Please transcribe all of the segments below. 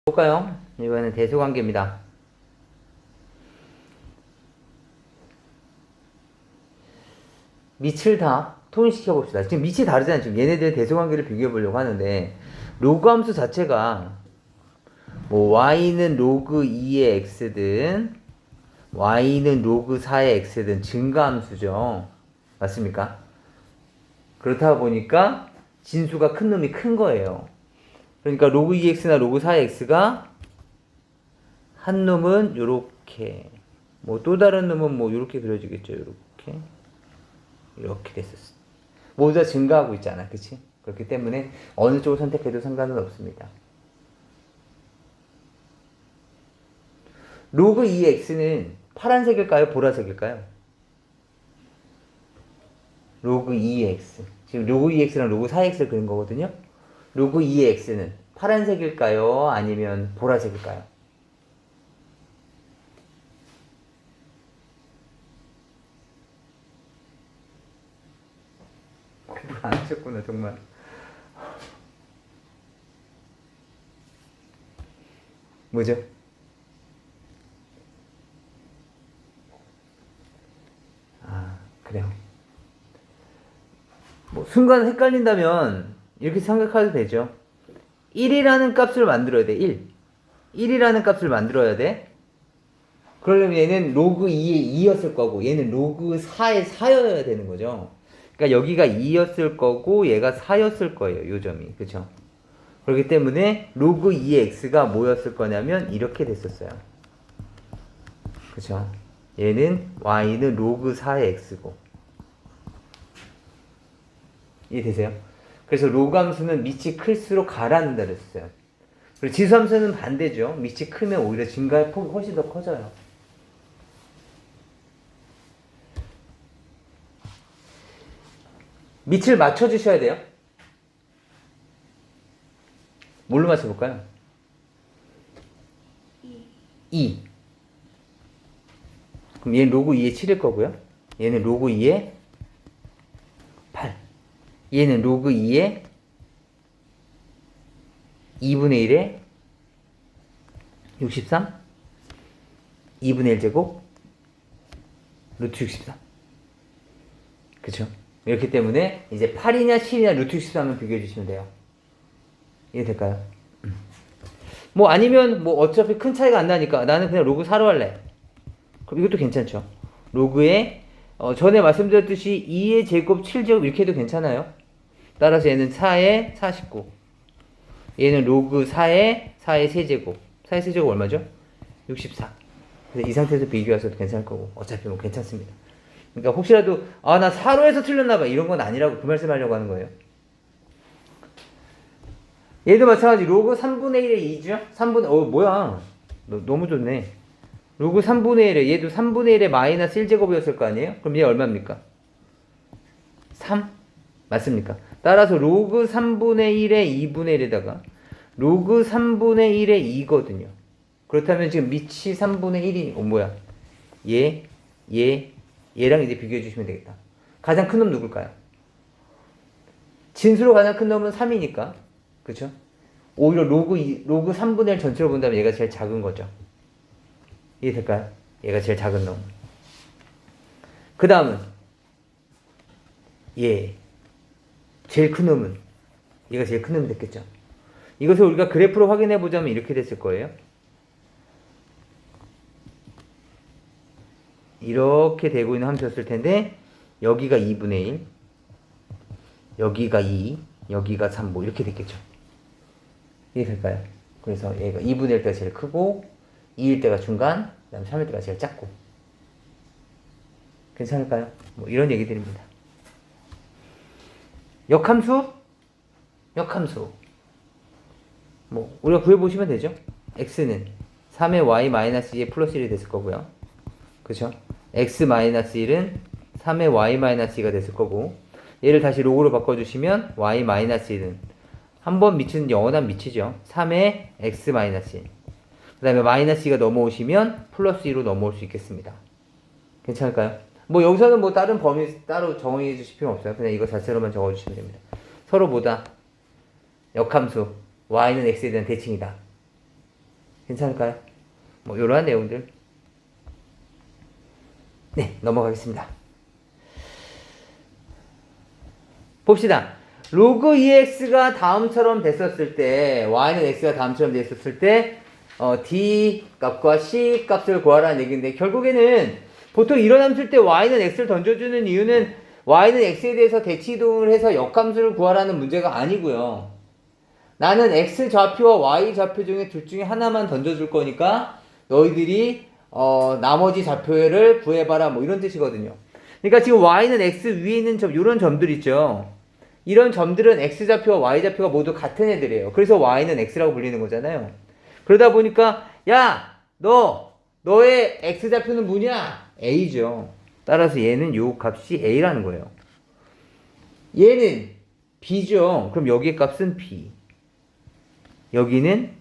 볼까요? 이번에는 대소관계입니다. 밑을 다 통일시켜 봅시다. 지금 밑이 다르잖아요. 지금 얘네들의 대소관계를 비교해 보려고 하는데 로그 함수 자체가 뭐 y는 로그 2의 x든 y는 로그 4의 x든 증가함수죠. 맞습니까? 그렇다 보니까 진수가 큰 놈이 큰 거예요. 그러니까 로그 2x나 로그 4의 x가 한 놈은 요렇게 뭐 또 다른 놈은 뭐 요렇게 그려지겠죠. 이렇게 됐었어. 모두 다 증가하고 있잖아. 그치? 그렇기 때문에 어느 쪽을 선택해도 상관은 없습니다. 로그 2x는 파란색일까요? 보라색일까요? 로그 2x. 지금 로그 2x랑 로그 4x를 그린 거거든요. 로그 2x는 파란색일까요? 아니면 보라색일까요? 공부를 안 하셨구나 정말. 뭐죠? 아, 그래요. 뭐 순간 헷갈린다면 이렇게 생각해도 되죠. 1이라는 값을 만들어야 돼. 1. 1이라는 값을 만들어야 돼. 그러려면 얘는 로그 2의 2였을 거고 얘는 로그 4의 4여야 되는 거죠. 그러니까 여기가 2였을 거고 얘가 4였을 거예요. 요 점이. 그쵸? 그렇기 때문에 로그 2의 x가 뭐였을 거냐면 이렇게 됐었어요. 그쵸? 얘는 y는 로그 4의 x고. 이해되세요? 그래서 로그 함수는 밑이 클수록 가라앉는다 그랬어요. 그리고 지수 함수는 반대죠. 밑이 크면 오히려 증가의 폭이 훨씬 더 커져요. 밑을 맞춰주셔야 돼요. 뭘로 맞춰볼까요? 2. 그럼 얘는 로그 2의 7일 거고요. 얘는 로그 2의 8. 얘는 로그 2의 2분의 1의 63. 2분의 1제곱 루트 63. 그쵸? 이렇기 때문에 이제 8이냐 7이냐 루트 63을 비교해 주시면 돼요. 이해될까요? 뭐 아니면 뭐 어차피 큰 차이가 안 나니까 나는 그냥 로그 4로 할래. 그럼 이것도 괜찮죠. 로그에 전에 말씀드렸듯이 2의 제곱 7제곱 이렇게 해도 괜찮아요. 따라서 얘는 4의 49. 얘는 로그 4의 세제곱. 4의 세제곱 얼마죠? 64. 그래서 이 상태에서 비교하셔도 괜찮을 거고 어차피 뭐 괜찮습니다. 그러니까 혹시라도 나 4로 해서 틀렸나봐 이런 건 아니라고 그 말씀하려고 하는 거예요. 얘도 마찬가지 로그 3분의 1의 2죠? 3분의 뭐야 너무 좋네. 로그 3분의 1에 얘도 3분의 1의 마이너스 1제곱이었을 거 아니에요? 그럼 얘 얼마입니까? 3? 맞습니까? 따라서 로그 3분의 1의 2분의 1에다가 로그 3분의 1의 2거든요. 그렇다면 지금 밑이 3분의 1이 뭐야? 얘랑 이제 비교해 주시면 되겠다. 가장 큰 놈 누굴까요? 진수로 가장 큰 놈은 3이니까. 그쵸? 오히려 로그 3분의 1 전체로 본다면 얘가 제일 작은 거죠. 이해될까요? 얘가 제일 작은 놈. 그 다음은 제일 큰 놈은 얘가 제일 큰 놈이 됐겠죠. 이것을 우리가 그래프로 확인해 보자면 이렇게 됐을 거예요. 이렇게 되고 있는 함수였을 텐데 여기가 2분의 1 여기가 2 여기가 3 뭐 이렇게 됐겠죠. 이해될까요? 그래서 얘가 2분의 1 때가 제일 크고 2일 때가 중간 그 다음에 3일 때가 제일 작고 괜찮을까요? 뭐 이런 얘기들입니다. 역함수 뭐 우리가 구해보시면 되죠. x는 3의 y-2의 플러스 1이 됐을 거고요. 그쵸? x-1은 3의 y-2가 됐을 거고 얘를 다시 로그로 바꿔주시면 y-1은 한 번 밑은 영원한 밑이죠. 3의 x-1 그 다음에 마이너스 2가 넘어오시면 플러스 2로 넘어올 수 있겠습니다. 괜찮을까요? 뭐 여기서는 뭐 다른 범위 따로 정의해 주실 필요 없어요. 그냥 이거 자체로만 적어주시면 됩니다. 서로 보다 역함수 y는 x에 대한 대칭이다. 괜찮을까요? 뭐 이러한 내용들. 네, 넘어가겠습니다. 봅시다. 로그 EX가 다음처럼 됐었을 때, Y는 X가 다음처럼 됐었을 때, D 값과 C 값을 구하라는 얘기인데, 결국에는 보통 이런 함수일 때 Y는 X를 던져주는 이유는 Y는 X에 대해서 대치 이동을 해서 역함수를 구하라는 문제가 아니고요. 나는 X 좌표와 Y 좌표 중에 둘 중에 하나만 던져줄 거니까 너희들이 나머지 좌표를 구해봐라 뭐 이런 뜻이거든요. 그러니까 지금 Y는 X 위에 있는 이런 점들 있죠. 이런 점들은 X좌표와 Y좌표가 모두 같은 애들이에요. 그래서 Y는 X라고 불리는 거잖아요. 그러다 보니까 너의 X좌표는 뭐냐? A죠. 따라서 얘는 요 값이 A라는 거예요. 얘는 B죠. 그럼 여기의 값은 B. 여기는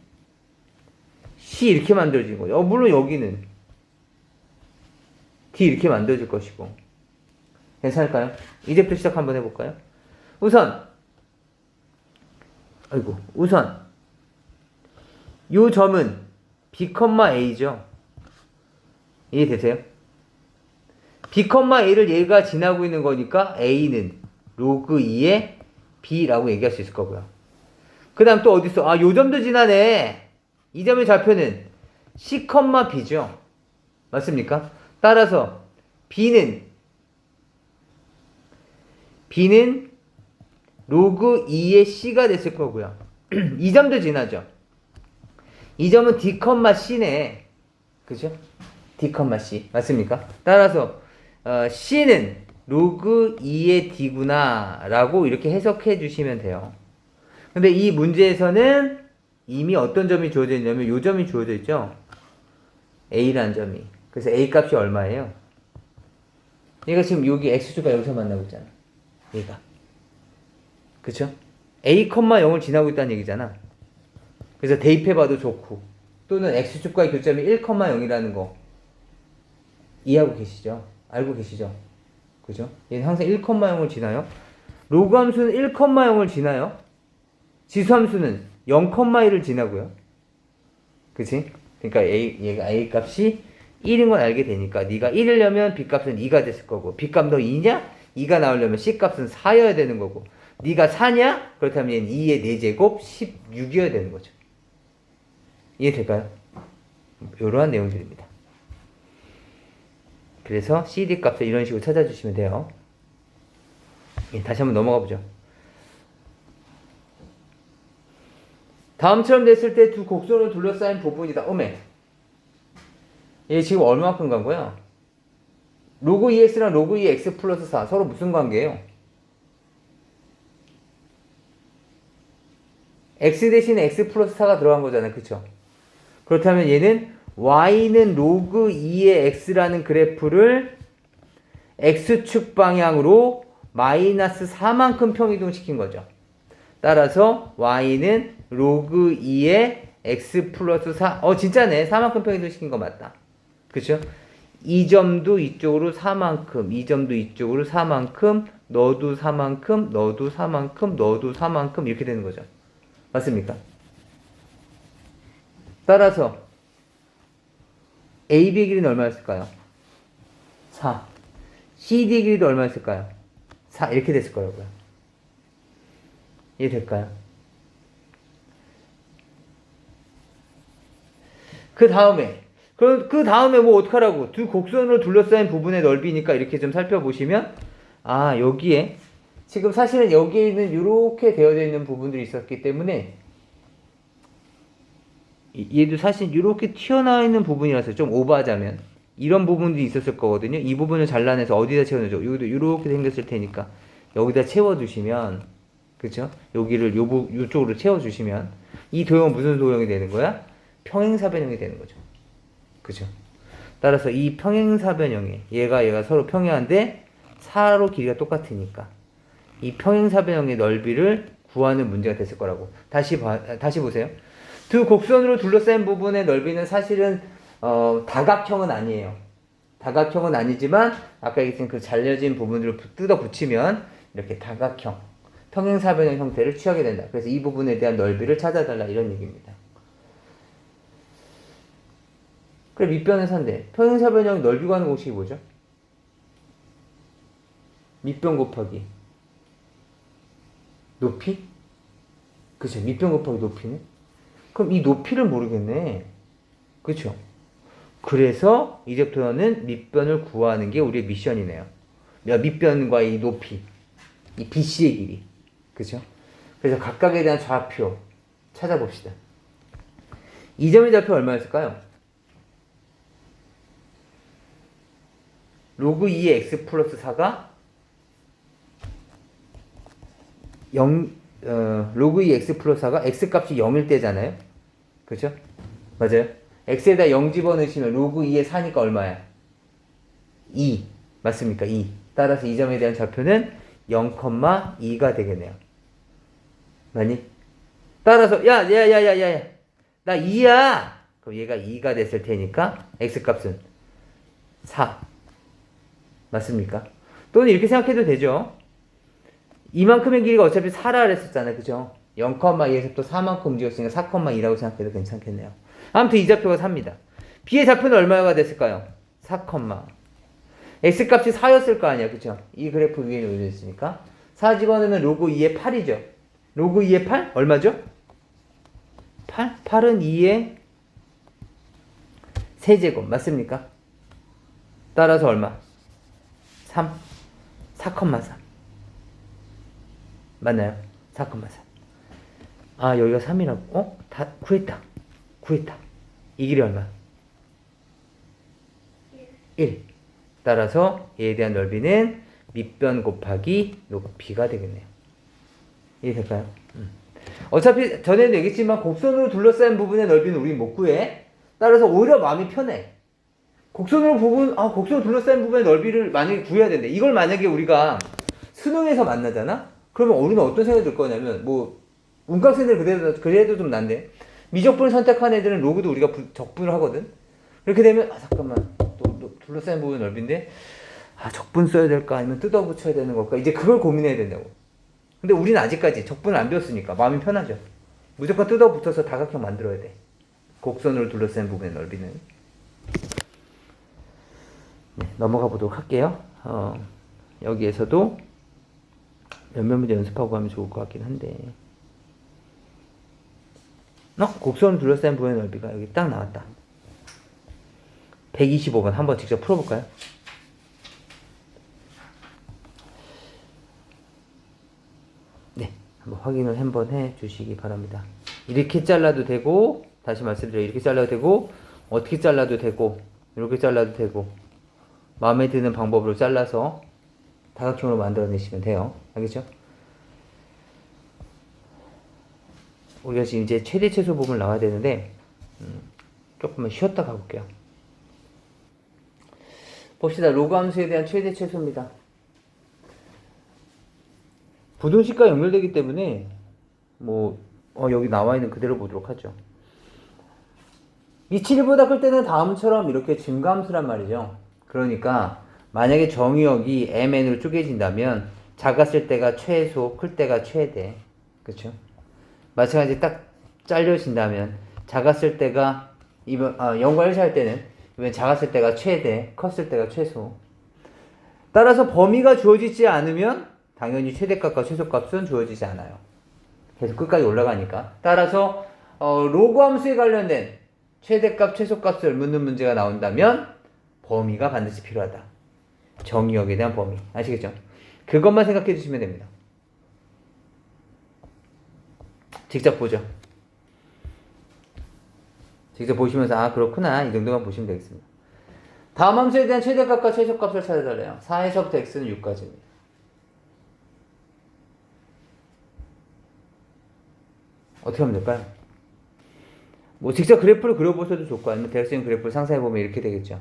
C 이렇게 만들어진 거죠. 물론 여기는 D 이렇게 만들어질 것이고. 괜찮을까요? 이제부터 시작 한번 해볼까요? 우선 요 점은 B, A죠. 이해되세요? B, A를 얘가 지나고 있는 거니까 A는 로그 2의 B라고 얘기할 수 있을 거고요. 그 다음 또 어디 있어? 요 점도 지나네. 이 점의 좌표는 C, B죠. 맞습니까? 따라서 B는 로그 2의 C가 됐을 거고요. 이 점도 지나죠. 이 점은 D, C네. 그죠? D, C. 맞습니까? 따라서 C는 로그 2의 D구나 라고 이렇게 해석해 주시면 돼요. 근데 이 문제에서는 이미 어떤 점이 주어져 있냐면 요 점이 주어져 있죠. A라는 점이. 그래서 A 값이 얼마예요? 얘가 지금 여기 X축과 여기서 만나고 있잖아. 얘가. 그쵸? A, 0을 지나고 있다는 얘기잖아. 그래서 대입해봐도 좋고 또는 X축과의 교점이 1,0이라는 거 이해하고 계시죠? 알고 계시죠? 그죠? 얘는 항상 1,0을 지나요. 로그 함수는 1,0을 지나요. 지수 함수는 0,1을 지나고요. 그치? 그러니까 얘가 A 값이 1인 건 알게 되니까 네가 1이려면 B 값은 2가 됐을 거고 B 값 너 2냐? 2가 나오려면 C 값은 4여야 되는 거고 네가 4냐? 그렇다면 얘는 2의 4제곱 16이어야 되는 거죠. 이해될까요? 이러한 내용들입니다. 그래서 CD 값을 이런 식으로 찾아주시면 돼요. 예, 다시 한번 넘어가 보죠. 다음처럼 됐을 때 두 곡선으로 둘러싸인 부분이다. 오메. 얘 지금 얼마만큼 간 거야? 로그 2x랑 로그 2x 플러스 4 서로 무슨 관계예요? x 대신에 x 플러스 4가 들어간 거잖아요. 그쵸? 그렇다면 얘는 y는 로그 2의 x라는 그래프를 x축 방향으로 마이너스 4만큼 평이동시킨 거죠. 따라서 y는 로그 2의 x 플러스 4 진짜네. 4만큼 평이동시킨 거 맞다. 그쵸? 이 점도 이쪽으로 4만큼, 이 점도 이쪽으로 4만큼, 너도 4만큼, 너도 4만큼, 너도 4만큼 이렇게 되는 거죠. 맞습니까? 따라서 AB의 길이는 얼마였을까요? 4. CD의 길이도 얼마였을까요? 4. 이렇게 됐을 거라고요. 이해될까요? 그 다음에 뭐 어떡하라고? 두 곡선으로 둘러싸인 부분의 넓이니까 이렇게 좀 살펴보시면 여기에 지금 사실은 여기에는 이렇게 되어져 있는 부분들이 있었기 때문에 얘도 사실 이렇게 튀어나와 있는 부분이라서 좀 오버하자면 이런 부분들이 있었을 거거든요. 이 부분을 잘라내서 어디다 채워넣죠? 여기도 이렇게 생겼을 테니까 여기다 채워주시면 그쵸? 여기를 요쪽으로 채워주시면 이 도형은 무슨 도형이 되는 거야? 평행사변형이 되는 거죠. 그죠? 따라서 이 평행사변형에 얘가 서로 평행한데 4로 길이가 똑같으니까 이 평행사변형의 넓이를 구하는 문제가 됐을 거라고. 다시 보세요. 두 곡선으로 둘러싼 부분의 넓이는 사실은 다각형은 아니에요. 다각형은 아니지만 아까 얘기했던 그 잘려진 부분들을 뜯어 붙이면 이렇게 다각형, 평행사변형 형태를 취하게 된다. 그래서 이 부분에 대한 넓이를 찾아달라 이런 얘기입니다. 그래 밑변은 4인데 평행사변형 넓이 구하는 공식이 뭐죠? 밑변 곱하기 높이? 그쵸, 밑변 곱하기 높이네. 그럼 이 높이를 모르겠네. 그쵸? 그래서 이제부터는 밑변을 구하는 게 우리의 미션이네요. 밑변과 이 높이, 이 BC의 길이. 그죠? 그래서 각각에 대한 좌표 찾아봅시다. 이 점의 좌표 얼마였을까요? 로그 2의 x 플러스 4가 0, 로그 2 x 플러스 4가 x 값이 0일 때잖아요. 그죠? 맞아요. x에다 0 집어넣으시면 로그 2의 4니까 얼마야? 2. 맞습니까? 2. 따라서 이 점에 대한 좌표는 0,2가 되겠네요. 맞니? 따라서 야 나 2야. 그럼 얘가 2가 됐을 테니까 x값은 4. 맞습니까? 또는 이렇게 생각해도 되죠. 이만큼의 길이가 어차피 4라 그랬었잖아요. 그죠? 0,2에서 또 4만큼 움직였으니까 4,2라고 생각해도 괜찮겠네요. 아무튼 이 좌표가 4입니다. b의 좌표는 얼마가 됐을까요? 4, x값이 4였을 거 아니야. 그쵸? 이 그래프 위에 올려있으니까 4 집어넣으면 로그 2의 8이죠. 로그 2의 8? 얼마죠? 8? 8은 2의 세제곱. 맞습니까? 따라서 얼마? 3. 4,3. 맞나요? 4,4. 아, 여기가 3이라고? 다 구했다. 이 길이 얼마? 1. 따라서 얘에 대한 넓이는 밑변 곱하기 높이가 되겠네요. 이해될까요? 어차피 전에도 얘기했지만 곡선으로 둘러싸인 부분의 넓이는 우리 못 구해. 따라서 오히려 마음이 편해. 곡선으로 둘러싸인 부분의 넓이를 만약에 구해야 된대. 이걸 만약에 우리가 수능에서 만나잖아? 그러면 우리는 어떤 생각이 들 거냐면, 운각생들 그래도 좀 난데, 미적분을 선택한 애들은 로그도 우리가 적분을 하거든? 이렇게 되면, 잠깐만, 또 둘러싸인 부분의 넓이인데, 적분 써야 될까? 아니면 뜯어 붙여야 되는 걸까? 이제 그걸 고민해야 된다고. 근데 우리는 아직까지 적분을 안 배웠으니까 마음이 편하죠. 무조건 뜯어 붙어서 다각형 만들어야 돼. 곡선으로 둘러싼 부분의 넓이는. 네, 넘어가 보도록 할게요. 여기에서도 몇몇 문제 연습하고 가면 좋을 것 같긴 한데. 곡선을 둘러싼 부분의 넓이가 여기 딱 나왔다. 125번 한번 직접 풀어볼까요? 네, 한번 확인을 한번 해 주시기 바랍니다. 이렇게 잘라도 되고, 다시 말씀드려요. 이렇게 잘라도 되고, 어떻게 잘라도 되고, 이렇게 잘라도 되고, 마음에 드는 방법으로 잘라서 다각형으로 만들어내시면 돼요. 알겠죠? 우리가 지금 이제 최대 최소 부분을 나와야 되는데, 조금만 쉬었다 가볼게요. 봅시다. 로그 함수에 대한 최대 최소입니다. 부등식과 연결되기 때문에 여기 나와 있는 그대로 보도록 하죠. 이 7보다 클 때는 다음처럼 이렇게 증가함수란 말이죠. 그러니까 만약에 정의역이 mn으로 쪼개진다면 작았을 때가 최소, 클 때가 최대. 그렇죠? 마찬가지 딱 잘려진다면 작았을 때가 0과 1 할 때는 이번 작았을 때가 최대, 컸을 때가 최소. 따라서 범위가 주어지지 않으면 당연히 최대값과 최소값은 주어지지 않아요. 계속 끝까지 올라가니까. 따라서 로그 함수에 관련된 최대값, 최소값을 묻는 문제가 나온다면 범위가 반드시 필요하다. 정의역에 대한 범위. 아시겠죠? 그것만 생각해 주시면 됩니다. 직접 보죠. 직접 보시면서 그렇구나. 이 정도만 보시면 되겠습니다. 다음 함수에 대한 최대값과 최소값을 찾아달래요. 4에서부터 x는 6까지입니다. 어떻게 하면 될까요? 직접 그래프를 그려보셔도 좋고, 아니면 대략적인 그래프를 상상해보면 이렇게 되겠죠.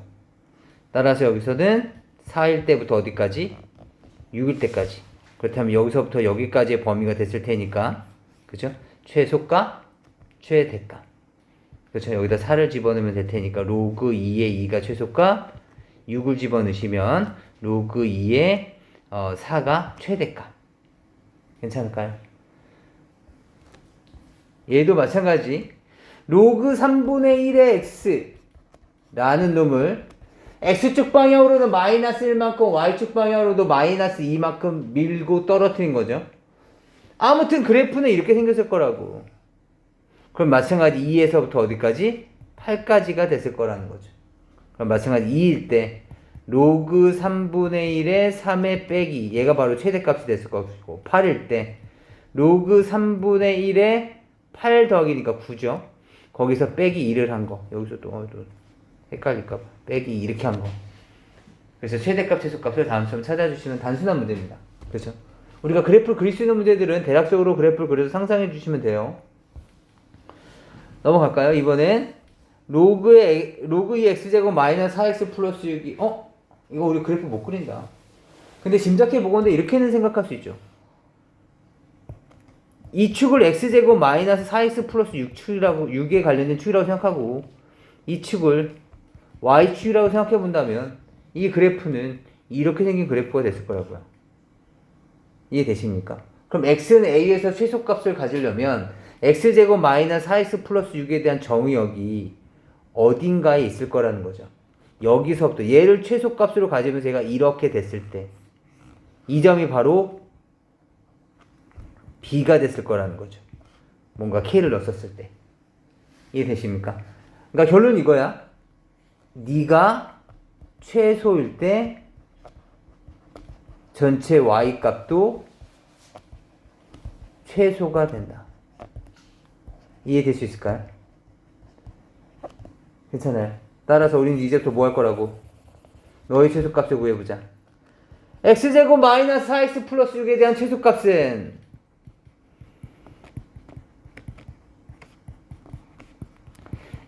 따라서 여기서는 4일 때부터 어디까지? 6일 때까지. 그렇다면 여기서부터 여기까지의 범위가 됐을 테니까, 그죠? 최소값, 최대값. 그렇죠? 여기다 4를 집어넣으면 될 테니까, 로그 2의 2가 최소값, 6을 집어넣으시면, 로그 2의 4가 최대값. 괜찮을까요? 얘도 마찬가지. 로그 3분의 1의 x 라는 놈을 x축 방향으로는 마이너스 1만큼 y축 방향으로도 마이너스 2만큼 밀고 떨어뜨린 거죠. 아무튼 그래프는 이렇게 생겼을 거라고. 그럼 마찬가지 2에서부터 어디까지? 8까지가 됐을 거라는 거죠. 그럼 마찬가지 2일 때 로그 3분의 1에 3의 빼기 얘가 바로 최대값이 됐을 것이고 8일 때 로그 3분의 1에 8 더하기니까 9죠. 거기서 빼기 2를 한 거. 여기서 또 헷갈릴까봐 빼기 2 이렇게 한 거. 그래서 최대값, 최소값을 다음처럼 찾아주시면 단순한 문제입니다. 그렇죠? 우리가 그래프를 그릴 수 있는 문제들은 대략적으로 그래프를 그려서 상상해 주시면 돼요. 넘어갈까요? 이번엔 로그 2 x제곱 마이너스 4x 플러스 6이 이거 우리 그래프 못 그린다. 근데 짐작해 보건데 이렇게는 생각할 수 있죠. 이 축을 x제곱 마이너스 4x 플러스 6에 관련된 축이라고 생각하고 이 축을 y축이라고 생각해 본다면 이 그래프는 이렇게 생긴 그래프가 됐을 거라고요. 이해되십니까? 그럼 x는 a에서 최소값을 가지려면 x제곱 마이너스 4x 플러스 6에 대한 정의역이 어딘가에 있을 거라는 거죠. 여기서부터 얘를 최소값으로 가지면서 얘가 이렇게 됐을 때 이 점이 바로 b가 됐을 거라는 거죠. 뭔가 k를 넣었을 때. 이해되십니까? 그러니까 결론은 이거야. 네가 최소일 때 전체 y 값도 최소가 된다. 이해될 수 있을까요? 괜찮아요. 따라서 우리는 이제부터 뭐 할 거라고? 너의 최소값을 구해보자. x제곱 마이너스 4x 플러스 6에 대한 최소값은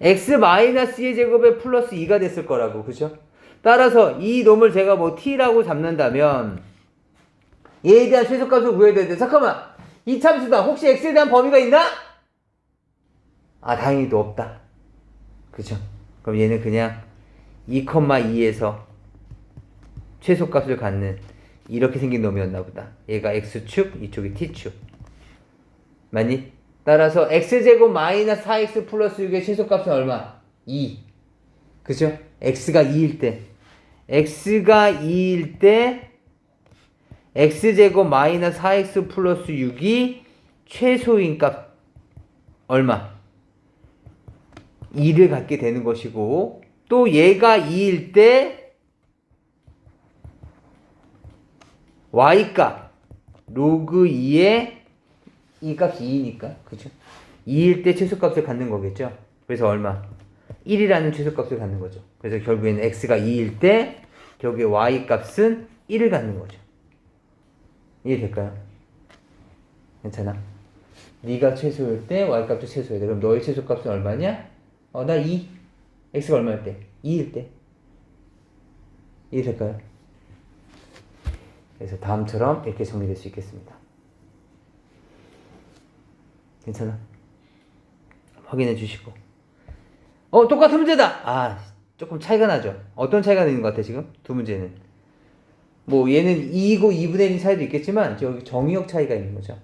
x 마이너스 2의 제곱에 플러스 2가 됐을 거라고. 그죠? 따라서 이 놈을 제가 뭐 t라고 잡는다면 얘에 대한 최소값을 구해야 되는데 잠깐만! 이 참수다. 혹시 x에 대한 범위가 있나? 다행히 또 없다. 그죠? 그럼 얘는 그냥 2,2에서 최소값을 갖는 이렇게 생긴 놈이었나 보다. 얘가 x축, 이쪽이 t축. 맞니? 따라서 x제곱 마이너스 4x 플러스 6의 최소값은 얼마? 2. 그죠? x가 2일 때 x제곱 마이너스 4x 플러스 6이 최소인 값 얼마? 2를 갖게 되는 것이고 또 얘가 2일 때 y값 로그 2의 이 값이 2니까 그죠? 2일 때 최소값을 갖는 거겠죠? 그래서 얼마? 1이라는 최소값을 갖는 거죠. 그래서 결국에는 x가 2일 때 결국에 y값은 1을 갖는 거죠. 이해될까요? 괜찮아? 네가 최소일 때 y값도 최소여야 돼. 그럼 너의 최소값은 얼마냐? 나 2. x가 얼마일 때? 2일 때. 이해될까요? 그래서 다음처럼 이렇게 정리될 수 있겠습니다. 괜찮아? 확인해 주시고. 똑같은 문제다! 조금 차이가 나죠? 어떤 차이가 나는 것 같아, 지금? 두 문제는. 뭐, 얘는 2이고 2분의 1인 차이도 있겠지만, 여기 정의역 차이가 있는 거죠.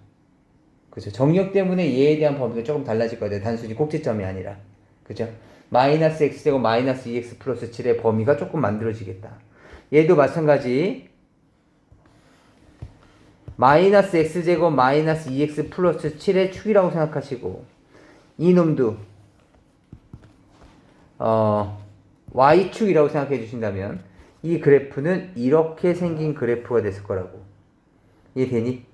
그죠? 정의역 때문에 얘에 대한 범위가 조금 달라질 거예요. 단순히 꼭지점이 아니라. 그죠? 마이너스 x제곱 마이너스 2x 플러스 7의 범위가 조금 만들어지겠다. 얘도 마찬가지. 마이너스 x제곱 마이너스 2x 플러스 7의 축이라고 생각하시고 이놈도 y축이라고 생각해 주신다면 이 그래프는 이렇게 생긴 그래프가 됐을 거라고. 이해되니?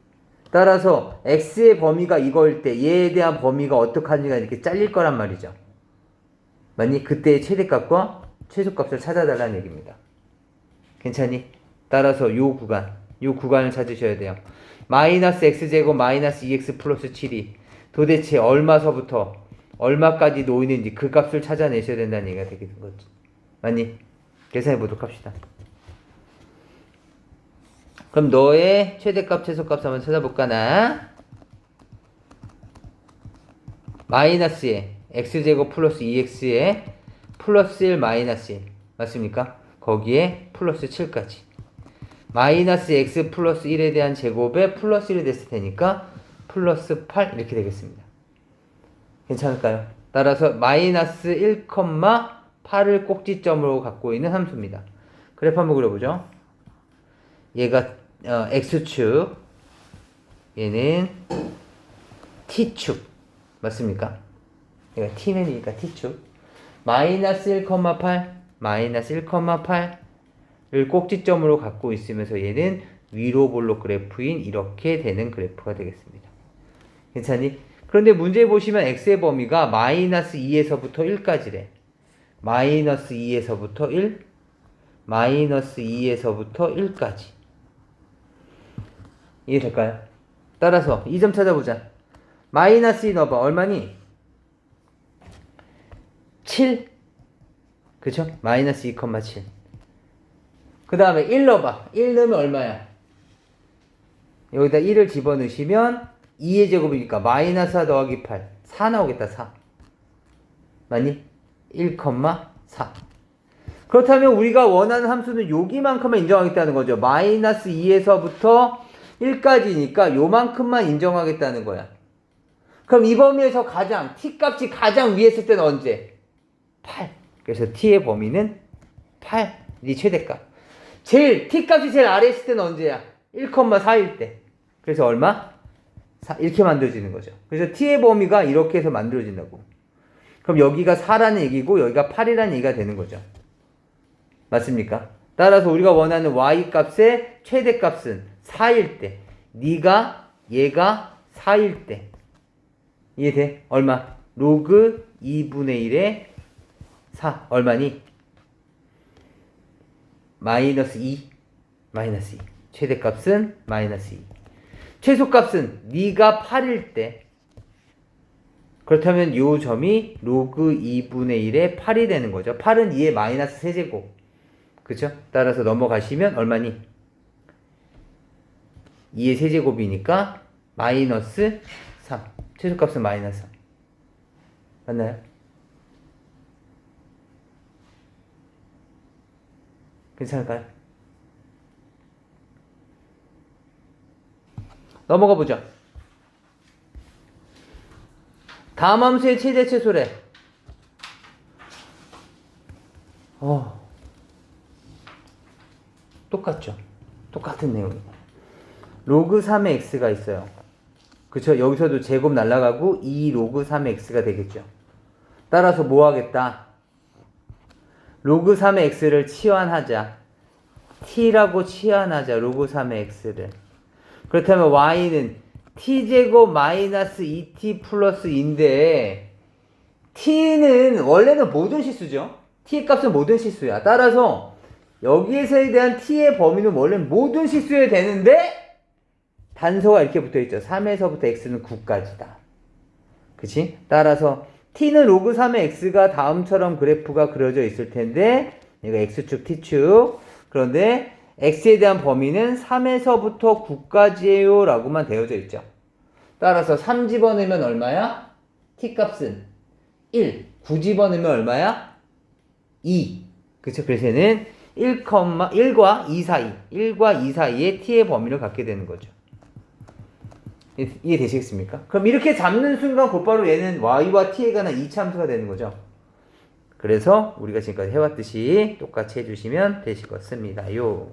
따라서 x의 범위가 이거일 때 얘에 대한 범위가 어떻게 하는지가 이렇게 잘릴 거란 말이죠. 맞니? 그때의 최대값과 최소값을 찾아달라는 얘기입니다. 괜찮니? 따라서 요 구간을 찾으셔야 돼요. 마이너스 x제곱 마이너스 2x 플러스 7이 도대체 얼마서부터 얼마까지 놓이는지 그 값을 찾아내셔야 된다는 얘기가 되게 된 거죠. 맞니? 계산해 보도록 합시다. 그럼 너의 최대값, 최소값 한번 찾아볼까, 나? 마이너스에 x제곱 플러스 2x에 플러스 1 마이너스 1 맞습니까? 거기에 플러스 7까지 마이너스 x 플러스 1에 대한 제곱에 플러스 1이 됐을 테니까 플러스 8 이렇게 되겠습니다. 괜찮을까요? 따라서 마이너스 1, 8을 꼭지점으로 갖고 있는 함수입니다. 그래프 한번 그려보죠. 얘가 x축, 얘는 t축 맞습니까? 얘가 t면이니까 t축. 마이너스 1,8 마이너스 1,8을 꼭지점으로 갖고 있으면서 얘는 위로 볼록 그래프인 이렇게 되는 그래프가 되겠습니다. 괜찮니? 그런데 문제 보시면 x의 범위가 마이너스 2에서부터 1까지래. 마이너스 2에서부터 1, 마이너스 2에서부터 1까지. 이해될까요? 따라서 이 점 찾아보자. 마이너스 2 넣어봐. 얼마니? 7. 그쵸? 마이너스 2,7. 그 다음에 1 넣어봐. 1 넣으면 얼마야? 여기다 1을 집어넣으시면 2의 제곱이니까 마이너스 4 더하기 8. 4 나오겠다. 4. 맞니? 1,4. 그렇다면 우리가 원하는 함수는 여기만큼만 인정하겠다는 거죠. 마이너스 2에서부터 1까지니까 요만큼만 인정하겠다는 거야. 그럼 이 범위에서 가장 t값이 가장 위에 있을 때는 언제? 8. 그래서 t의 범위는 8이 최대값. t값이 제일 아래에 있을 때는 언제야? 1,4일 때. 그래서 얼마? 4. 이렇게 만들어지는 거죠. 그래서 t의 범위가 이렇게 해서 만들어진다고. 그럼 여기가 4라는 얘기고 여기가 8이라는 얘기가 되는 거죠. 맞습니까? 따라서 우리가 원하는 y값의 최대값은 4일 때. 얘가 4일 때. 이해돼? 얼마? 로그 2분의 1의 4. 얼마니? 마이너스 2. 마이너스 2. 최대값은 마이너스 2. 최소값은 네가 8일 때. 그렇다면 요 점이 로그 2분의 1의 8이 되는 거죠. 8은 2의 마이너스 세제곱. 그쵸? 따라서 넘어가시면 얼마니? 2의 세제곱이니까 마이너스 3. 최소값은 마이너스 3. 맞나요? 괜찮을까요? 넘어가 보죠. 다음 함수의 최대 최소래. 똑같죠? 똑같은 내용이에요. 로그 3의 x가 있어요. 그쵸? 여기서도 제곱 날라가고 2 로그 3의 x가 되겠죠. 따라서 뭐 하겠다? 로그 3의 x를 치환하자. t라고 치환하자. 로그 3의 x를. 그렇다면 y는 t제곱 마이너스 2t 플러스 인데 t는 원래는 모든 실수죠. t의 값은 모든 실수야. 따라서 여기에서에 대한 t의 범위는 원래 모든 실수여야 되는데 단서가 이렇게 붙어있죠. 3에서부터 x는 9까지다. 그치? 따라서 t는 로그 3의 x가 다음처럼 그래프가 그려져 있을 텐데 얘가 x축, t축. 그런데 x에 대한 범위는 3에서부터 9까지예요 라고만 되어져 있죠. 따라서 3 집어넣으면 얼마야? t값은 1. 9 집어넣으면 얼마야? 2. 그쵸? 그래서 얘는 1과 2 사이, 1과 2 사이에 t의 범위를 갖게 되는 거죠. 이해되시겠습니까? 그럼 이렇게 잡는 순간 곧바로 얘는 y와 t에 관한 이차함수가 되는 거죠. 그래서 우리가 지금까지 해왔듯이 똑같이 해주시면 되시겠습니다요.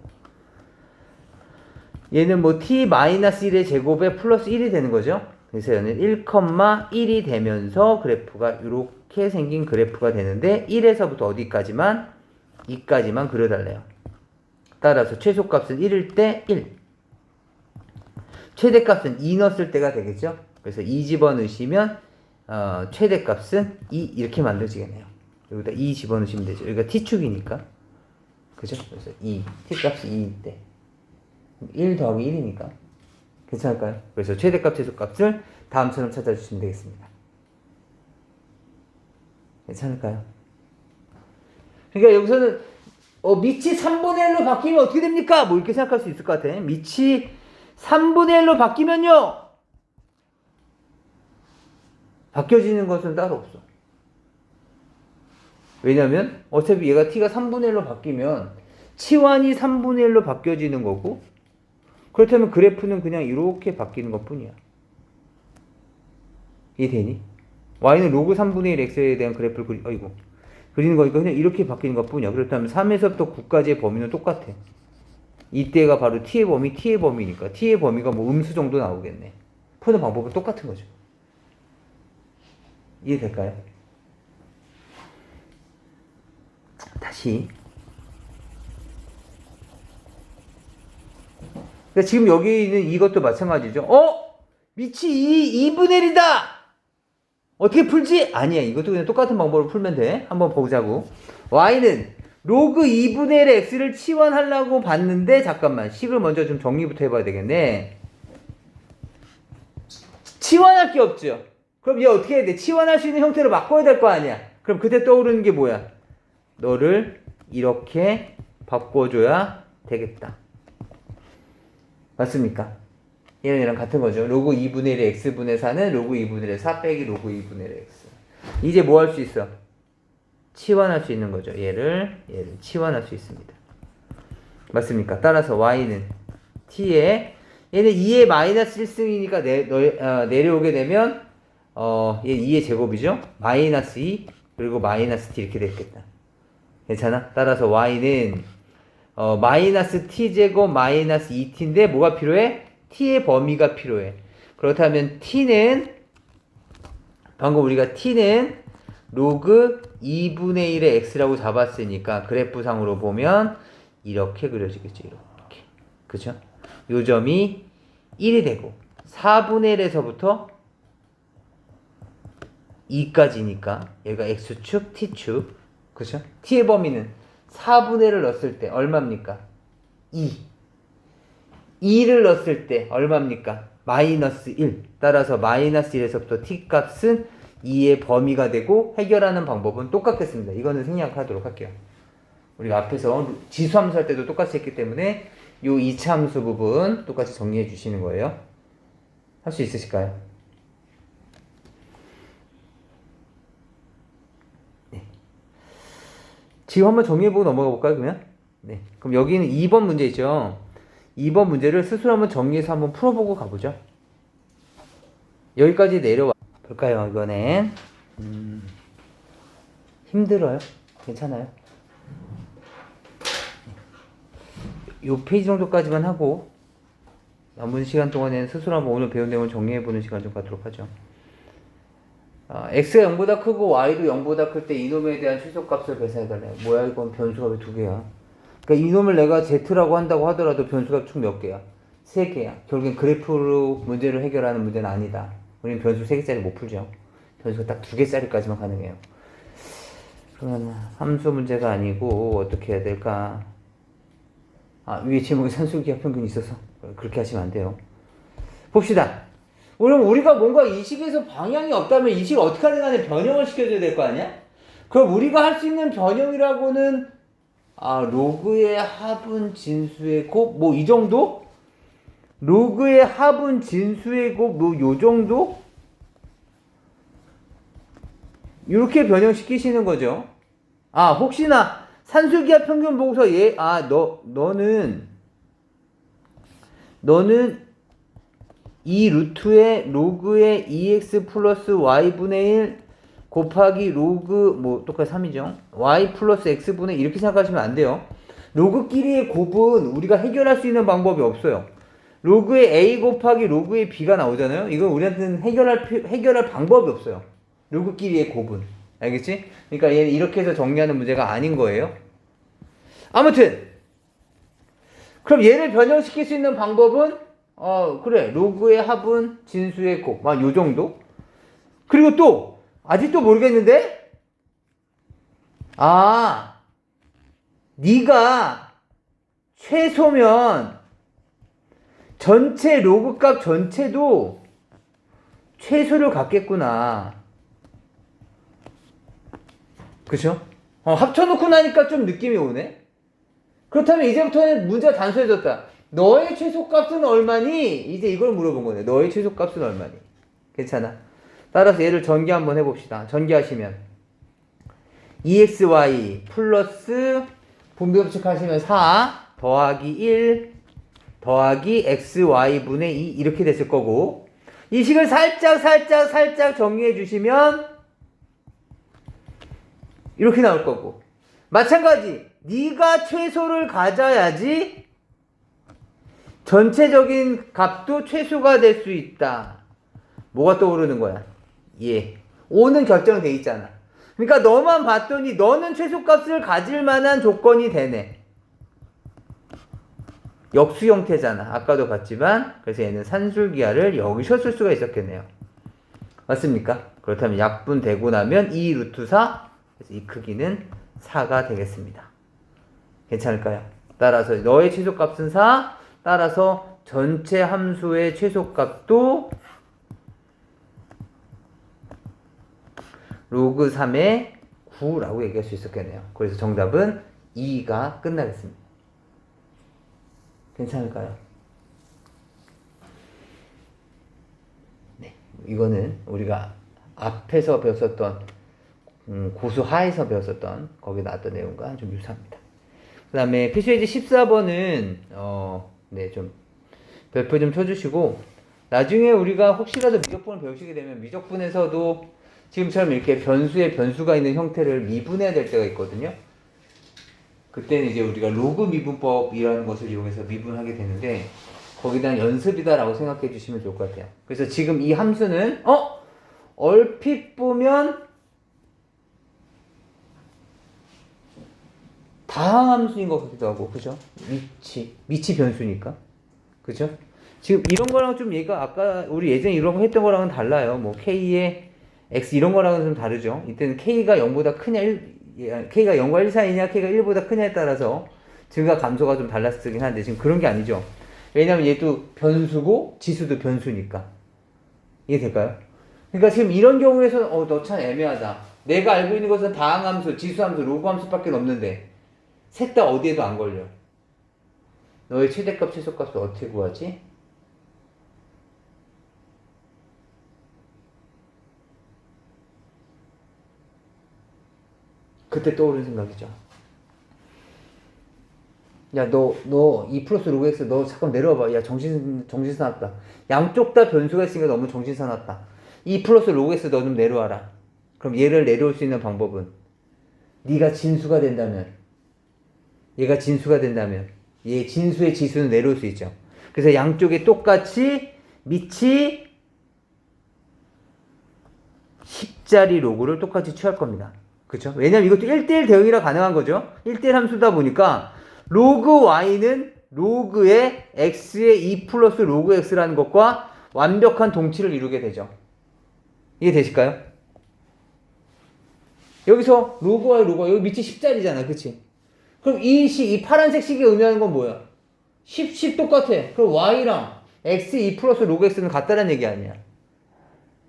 얘는 뭐 t-1의 제곱에 플러스 1이 되는 거죠. 그래서 얘는 1,1이 되면서 그래프가 이렇게 생긴 그래프가 되는데 1에서부터 어디까지만? 2까지만 그려달래요. 따라서 최소값은 1일 때 1. 최대값은 2 넣었을 때가 되겠죠. 그래서 2 집어넣으시면 최대값은 2 이렇게 만들어지겠네요. 여기다 2 집어넣으시면 되죠. 여기가 t축이니까. 그죠? 그래서 2. t값이 2일 때 1 더하기 1이니까. 괜찮을까요? 그래서 최대값, 최소값을 다음처럼 찾아주시면 되겠습니다. 괜찮을까요? 그러니까 여기서는 밑이 3분의 1로 바뀌면 어떻게 됩니까? 뭐 이렇게 생각할 수 있을 것 같아. 밑이 3분의 1로 바뀌면요. 바뀌어지는 것은 따로 없어. 왜냐면 어차피 얘가 t가 3분의 1로 바뀌면 치환이 3분의 1로 바뀌어지는 거고 그렇다면 그래프는 그냥 이렇게 바뀌는 것 뿐이야. 이해되니? y는 로그 3분의 1 x에 대한 그래프를 그리는 거니까 그냥 이렇게 바뀌는 것뿐이야. 그렇다면 3에서부터 9까지의 범위는 똑같아. 이때가 바로 t의 범위, t의 범위니까 t의 범위가 뭐 음수 정도 나오겠네. 푸는 방법은 똑같은 거죠. 이해될까요? 다시. 그러니까 지금 여기 있는 이것도 마찬가지죠. 미치 2분의 1이다! 어떻게 풀지? 아니야. 이것도 그냥 똑같은 방법으로 풀면 돼. 한번 보자고. y는 로그 2분의 1의 x를 치환하려고 봤는데, 잠깐만. 식을 먼저 좀 정리부터 해봐야 되겠네. 치환할 게 없죠. 그럼 얘 어떻게 해야 돼? 치환할 수 있는 형태로 바꿔야 될 거 아니야. 그럼 그때 떠오르는 게 뭐야? 너를 이렇게 바꿔줘야 되겠다. 맞습니까? 얘랑 같은 거죠. 로그 2분의 1의 x분의 4는 로그 2분의 1의 4 빼기 로그 2분의 1의 x. 이제 뭐 할 수 있어? 치환할 수 있는 거죠. 얘를 치환할 수 있습니다. 맞습니까? 따라서 y는 t에 얘는 2의 마이너스 1승이니까 내려오게 되면 얘 2의 제곱이죠. 마이너스 2 그리고 마이너스 t 이렇게 됐겠다. 괜찮아? 따라서 y는 마이너스 t제곱 마이너스 2t인데 뭐가 필요해? t의 범위가 필요해. 그렇다면 t는 방금 우리가 t는 로그 2분의 1의 x라고 잡았으니까 그래프상으로 보면 이렇게 그려지겠죠. 이렇게. 그죠? 요 점이 1이 되고 4분의 1에서부터 2까지니까 얘가 x축, t축. 그죠? t의 범위는 4분의 1을 넣었을 때 얼마입니까? 2. 2를 넣었을 때 얼마입니까? 마이너스 1. 따라서 마이너스 1에서부터 t 값은 2의 범위가 되고 해결하는 방법은 똑같겠습니다. 이거는 생략하도록 할게요. 우리가 앞에서 지수함수 할 때도 똑같이 했기 때문에 이 2차 함수 부분 똑같이 정리해 주시는 거예요. 할 수 있으실까요? 네. 지금 한번 정리해보고 넘어가 볼까요, 그러면? 네. 그럼 여기는 2번 문제 있죠? 2번 문제를 스스로 한번 정리해서 한번 풀어보고 가보죠. 여기까지 내려와 볼까요, 이번엔? 힘들어요? 괜찮아요? 요 페이지 정도까지만 하고 남은 시간 동안에는 스스로 한번 오늘 배운 내용을 정리해보는 시간 좀 갖도록 하죠. x가 0보다 크고 y도 0보다 클 때 이놈에 대한 최소값을 계산해달래요. 뭐야 이건 변수가 왜 2개야? 그러니까 이놈을 내가 z라고 한다고 하더라도 변수가 총 몇 개야? 3개야. 결국엔 그래프로 문제를 해결하는 문제는 아니다. 우리는 변수 3개짜리 못 풀죠. 변수가 딱 2개짜리까지만 가능해요. 그러면 함수 문제가 아니고 어떻게 해야 될까? 위에 제목에 산술기하 평균이 있어서 그렇게 하시면 안 돼요. 봅시다. 그럼 우리가 뭔가 이 식에서 방향이 없다면 이 식을 어떻게 하든 간에 변형을 시켜줘야 될 거 아니야? 그럼 우리가 할 수 있는 변형이라고는 로그의 합은 진수의 곱 뭐 이 정도? 로그의 합은 진수의 곱 뭐 요 정도? 이렇게 변형시키시는 거죠. 혹시나 산술기하 평균 보고서 너는 이 루트에 로그의 2x 플러스 y분의 1 곱하기 로그 뭐 똑같이 3이죠. y 플러스 x분의 이렇게 생각하시면 안 돼요. 로그끼리의 곱은 우리가 해결할 수 있는 방법이 없어요. 로그의 a 곱하기 로그의 b가 나오잖아요. 이건 우리한테는 해결할 방법이 없어요. 로그끼리의 곱은. 알겠지? 그러니까 얘는 이렇게 해서 정리하는 문제가 아닌 거예요. 아무튼 그럼 얘를 변형시킬 수 있는 방법은 그래. 로그의 합은 진수의 곱. 요 정도? 그리고 또 아직도 모르겠는데? 네가 최소면 전체 로그 값 전체도 최소를 갖겠구나. 그쵸? 합쳐놓고 나니까 좀 느낌이 오네? 그렇다면 이제부터는 문제가 단순해졌다. 너의 최소값은 얼마니? 이제 이걸 물어본 거네. 너의 최소값은 얼마니? 괜찮아? 따라서 얘를 전개 한번 해봅시다. 전개하시면 2xy 플러스 분배법칙 하시면 4 더하기 1 더하기 xy분의 2 이렇게 됐을 거고 이 식을 살짝 정리해 주시면 이렇게 나올 거고. 마찬가지. 네가 최소를 가져야지 전체적인 값도 최소가 될 수 있다. 뭐가 떠오르는 거야? 예. 5는 결정돼 있잖아. 그러니까 너만 봤더니 너는 최소값을 가질 만한 조건이 되네. 역수 형태잖아. 아까도 봤지만 그래서 얘는 산술기하를 여기서 쓸 수가 있었겠네요. 맞습니까? 그렇다면 약분되고 나면 2 루트 4 그래서 이 크기는 4가 되겠습니다. 괜찮을까요? 따라서 너의 최소값은 4 따라서 전체 함수의 최소값도 로그 3의 9라고 얘기할 수 있었겠네요. 그래서 정답은 2가 끝나겠습니다. 괜찮을까요? 네, 이거는 우리가 앞에서 배웠었던 고수하에서 배웠었던 거기에 나왔던 내용과 좀 유사합니다. 그 다음에 필수예제 14번은 네, 좀 별표 좀 쳐주시고 나중에 우리가 혹시라도 미적분을 배우시게 되면 미적분에서도 지금처럼 이렇게 변수에 변수가 있는 형태를 미분해야 될 때가 있거든요. 그때는 이제 우리가 로그 미분법이라는 것을 이용해서 미분하게 되는데 거기에 대한 연습이다라고 생각해 주시면 좋을 것 같아요. 그래서 지금 이 함수는 얼핏 보면 다항함수인 것 같기도 하고, 그죠? 미치 변수니까, 그죠? 지금 이런 거랑 좀 얘가 아까 우리 예전에 이런 거 했던 거랑은 달라요. 뭐 K의 X 이런 거랑은 좀 다르죠. 이때는 K가 0보다 크냐, K가 0과 1 사이냐, K가 1보다 크냐에 따라서 증가 감소가 좀 달랐긴 한데 지금 그런 게 아니죠. 왜냐면 얘도 변수고 지수도 변수니까. 이해될까요? 그러니까 지금 이런 경우에서 너 참 애매하다. 내가 알고 있는 것은 다항함수, 지수함수, 로그함수밖에 없는데 셋 다 어디에도 안 걸려. 너의 최대값, 최소값을 어떻게 구하지? 그때 떠오르는 생각이죠. 야, 너 2 플러스 로그 x 너 잠깐 내려와봐. 야, 정신 사납다. 양쪽 다 변수가 있으니까 너무 정신 사납다. 2 플러스 로그 x 너 좀 내려와라. 그럼 얘를 내려올 수 있는 방법은 네가 진수가 된다면, 얘가 진수가 된다면 얘 진수의 지수는 내려올 수 있죠. 그래서 양쪽에 똑같이 밑이 10짜리 로그를 똑같이 취할 겁니다. 그렇죠? 왜냐면 이것도 1대1 대응이라 가능한 거죠. 1대1 함수다 보니까 로그 y는 로그의 x의 2 플러스 로그 x라는 것과 완벽한 동치를 이루게 되죠. 이해되실까요? 여기서 로그 y, 로그 y, 여기 밑이 10짜리잖아. 그치? 그럼 이 파란색 식이 의미하는 건 뭐야? 10 똑같아. 그럼 y랑 x 2 플러스 로그 x는 같다는 얘기 아니야.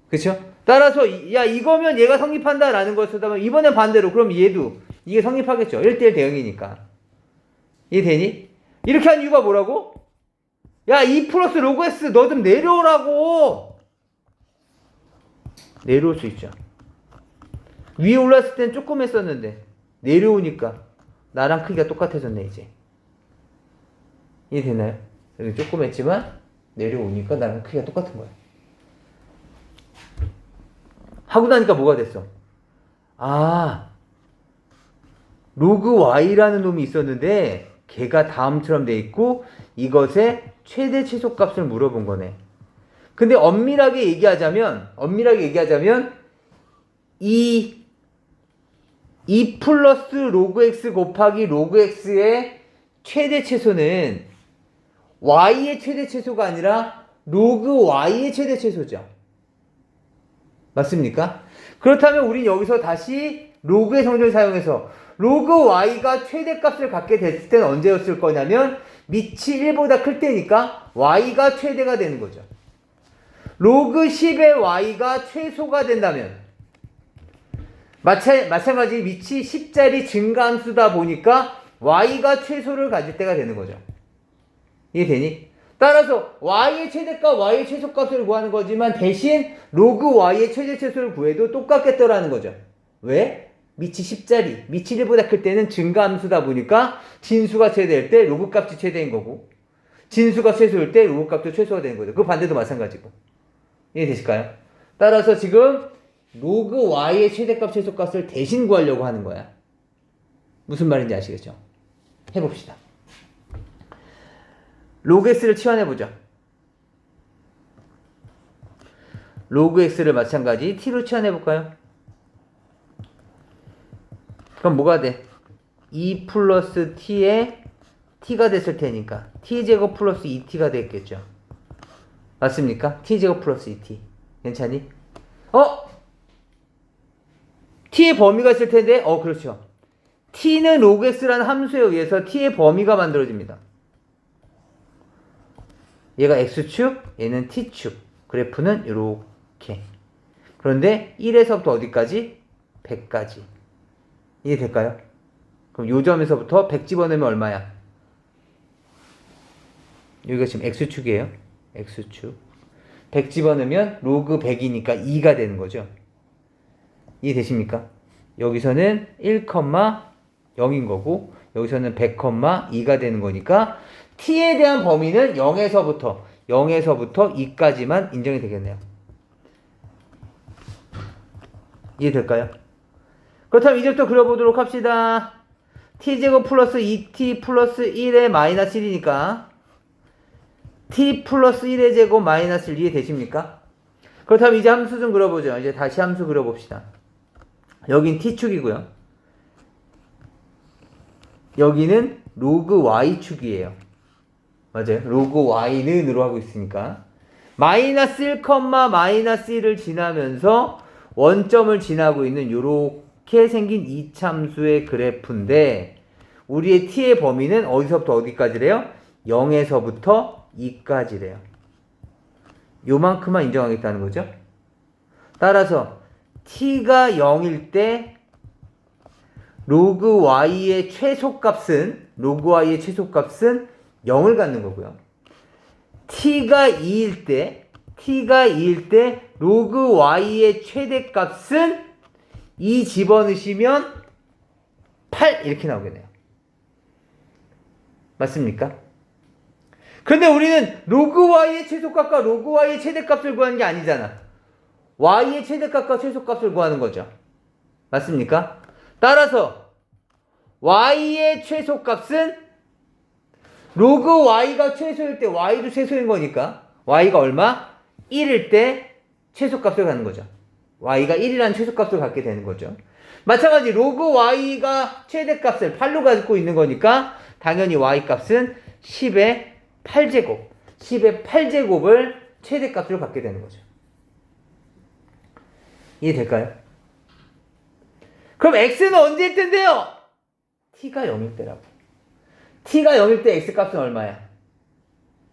그쵸? 따라서 야 이거면 얘가 성립한다라는 걸 쓰다면 이번엔 반대로 그럼 얘도 이게 성립하겠죠. 1대1 대응이니까. 이해되니? 이렇게 한 이유가 뭐라고? 야 2 플러스 로그 x 너 좀 내려오라고. 내려올 수 있죠. 위에 올랐을 땐 조금 했었는데 내려오니까 나랑 크기가 똑같아졌네 이제. 이해되나요? 여기 조금 했지만 내려오니까 나랑 크기가 똑같은 거야. 하고 나니까 뭐가 됐어? 아, 로그 y라는 놈이 있었는데 걔가 다음처럼 돼 있고 이것의 최대 최소값을 물어본 거네. 근데 엄밀하게 얘기하자면 이 플러스 로그 x 곱하기 로그 x의 최대 최소는 y의 최대 최소가 아니라 로그 y의 최대 최소죠. 맞습니까? 그렇다면 우린 여기서 다시 로그의 성질을 사용해서 로그 y가 최대값을 갖게 됐을 때는 언제였을 거냐면 밑이 1보다 클 때니까 y가 최대가 되는 거죠. 로그 10의 y가 최소가 된다면 마찬가지 밑이 10짜리 증가함수다 보니까 y가 최소를 가질 때가 되는 거죠. 이해되니? 따라서 y의 최대값, y의 최소값을 구하는 거지만 대신 로그 y의 최대 최소를 구해도 똑같겠더라는 거죠. 왜? 밑이 10짜리, 밑이 1보다 클 때는 증가함수다 보니까 진수가 최대일 때 로그 값이 최대인 거고 진수가 최소일 때 로그 값도 최소가 되는 거죠. 그 반대도 마찬가지고. 이해되실까요? 따라서 지금 로그 y의 최대값 최소값을 대신 구하려고 하는 거야. 무슨 말인지 아시겠죠? 해봅시다. 로그 x를 치환해보죠. 로그 x를 마찬가지 t로 치환해볼까요? 그럼 뭐가 돼? 2 플러스 t에 t가 됐을 테니까 t제곱 플러스 2t가 됐겠죠. 맞습니까? t제곱 플러스 2t. 괜찮니? t의 범위가 있을 텐데 그렇죠. t는 로그 x라는 함수에 의해서 t의 범위가 만들어집니다. 얘가 x축, 얘는 t축. 그래프는 이렇게. 그런데 1에서부터 어디까지? 100까지. 이해될까요? 그럼 요 점에서부터 100 집어넣으면 얼마야? 여기가 지금 x축이에요. x축. 100 집어넣으면 로그 100이니까 2가 되는 거죠. 이해되십니까? 여기서는 1,0인 거고 여기서는 100,2가 되는 거니까 t에 대한 범위는 0에서부터 2까지만 인정이 되겠네요. 이해될까요? 그렇다면 이제부터 그려보도록 합시다. t제곱 플러스 2t 플러스 1의 마이너스 1이니까 t 플러스 1의 제곱 마이너스 1 이해되십니까? 그렇다면 이제 함수 좀 그려보죠. 이제 다시 함수 그려봅시다. 여긴 t축이고요. 여기는 로그 y축이에요. 맞아요. 로그 y는으로 하고 있으니까 마이너스 1, 마이너스 1을 지나면서 원점을 지나고 있는 요렇게 생긴 이참수의 그래프인데 우리의 t의 범위는 어디서부터 어디까지래요? 0에서부터 2까지래요. 요만큼만 인정하겠다는 거죠. 따라서 t가 0일 때 로그 y의 최소값은 0을 갖는 거고요. t가 2일 때 로그 y의 최대값은 2 집어넣으시면 8 이렇게 나오겠네요. 맞습니까? 그런데 우리는 로그 y의 최소값과 로그 y의 최대값을 구하는 게 아니잖아. y의 최대값과 최소값을 구하는 거죠. 맞습니까? 따라서 y의 최소값은 로그 y가 최소일 때 y도 최소인 거니까 y가 얼마? 1일 때 최소값을 갖는 거죠. y가 1이라는 최소값을 갖게 되는 거죠. 마찬가지 로그 y가 최대값을 8로 갖고 있는 거니까 당연히 y값은 10의 8제곱 10의 8제곱을 최대값으로 갖게 되는 거죠. 이해될까요? 그럼 x는 언제일 텐데요? t가 0일 때라고. t가 0일 때 x값은 얼마야?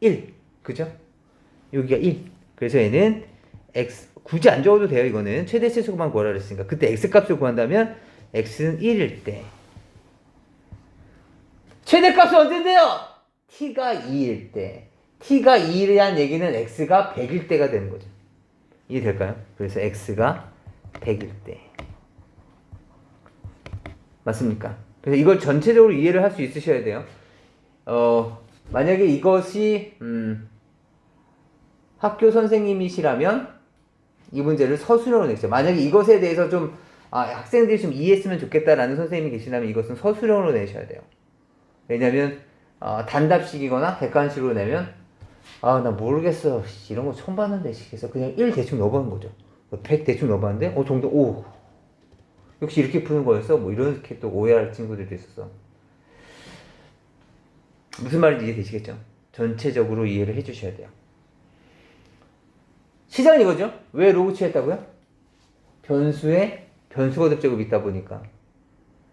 1. 그죠? 여기가 1. 그래서 얘는 x 굳이 안 적어도 돼요. 이거는 최대 최소만 구하라 그랬으니까. 그때 x값을 구한다면 x는 1일 때. 최대값은 언제인데요? t가 2일 때. t가 2이란 얘기는 x가 100일 때가 되는 거죠. 이해될까요? 그래서 x가 100일 때. 맞습니까? 그래서 이걸 전체적으로 이해를 할 수 있으셔야 돼요. 만약에 이것이 학교 선생님이시라면 이 문제를 서술형으로 내세요. 만약에 이것에 대해서 좀 학생들이 좀 이해했으면 좋겠다라는 선생님이 계시다면 이것은 서술형으로 내셔야 돼요. 왜냐면 단답식이거나 객관식으로 내면 나 모르겠어. 이런 거 처음 봤는데. 그래서 그냥 1 대충 넣어보는 거죠. 100 대충 넣어봤는데 정도 오 역시 이렇게 푸는 거였어? 뭐 이렇게 또 오해할 친구들도 있었어. 무슨 말인지 이해되시겠죠? 전체적으로 이해를 해주셔야 돼요. 시작은 이거죠. 왜 로그 취했다고요? 변수에 변수거듭 제곱이 있다 보니까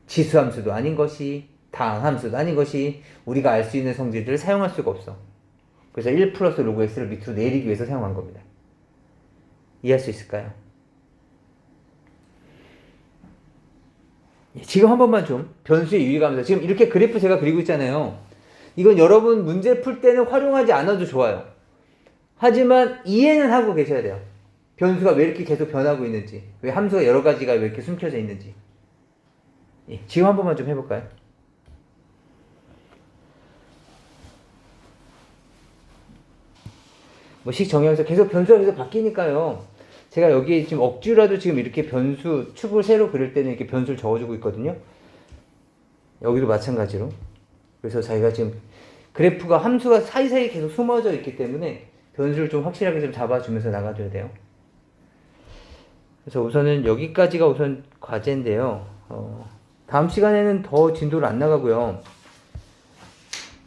지수함수도 아닌 것이 다항함수도 아닌 것이 우리가 알 수 있는 성질들을 사용할 수가 없어. 그래서 1 플러스 로그 x를 밑으로 내리기 위해서 사용한 겁니다. 이해할 수 있을까요? 지금 한 번만 좀 변수에 유의하면서 지금 이렇게 그래프 제가 그리고 있잖아요. 이건 여러분 문제 풀 때는 활용하지 않아도 좋아요. 하지만 이해는 하고 계셔야 돼요. 변수가 왜 이렇게 계속 변하고 있는지, 왜 함수가 여러 가지가 왜 이렇게 숨겨져 있는지. 지금 한 번만 좀 해볼까요? 식 정의하면서 계속 변수가 계속 바뀌니까요. 제가 여기 지금 억지로라도 지금 이렇게 변수, 축을 새로 그릴 때는 이렇게 변수를 적어주고 있거든요. 여기도 마찬가지로. 그래서 자기가 지금 그래프가 함수가 사이사이 계속 숨어져 있기 때문에 변수를 좀 확실하게 좀 잡아주면서 나가줘야 돼요. 그래서 우선은 여기까지가 우선 과제인데요. 다음 시간에는 더 진도를 안 나가고요.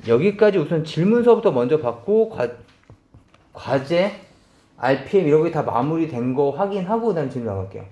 여기까지 우선 질문서부터 먼저 받고 과제, RPM 이런 게 다 마무리된 거 확인하고 그다음 질문 나갈게요.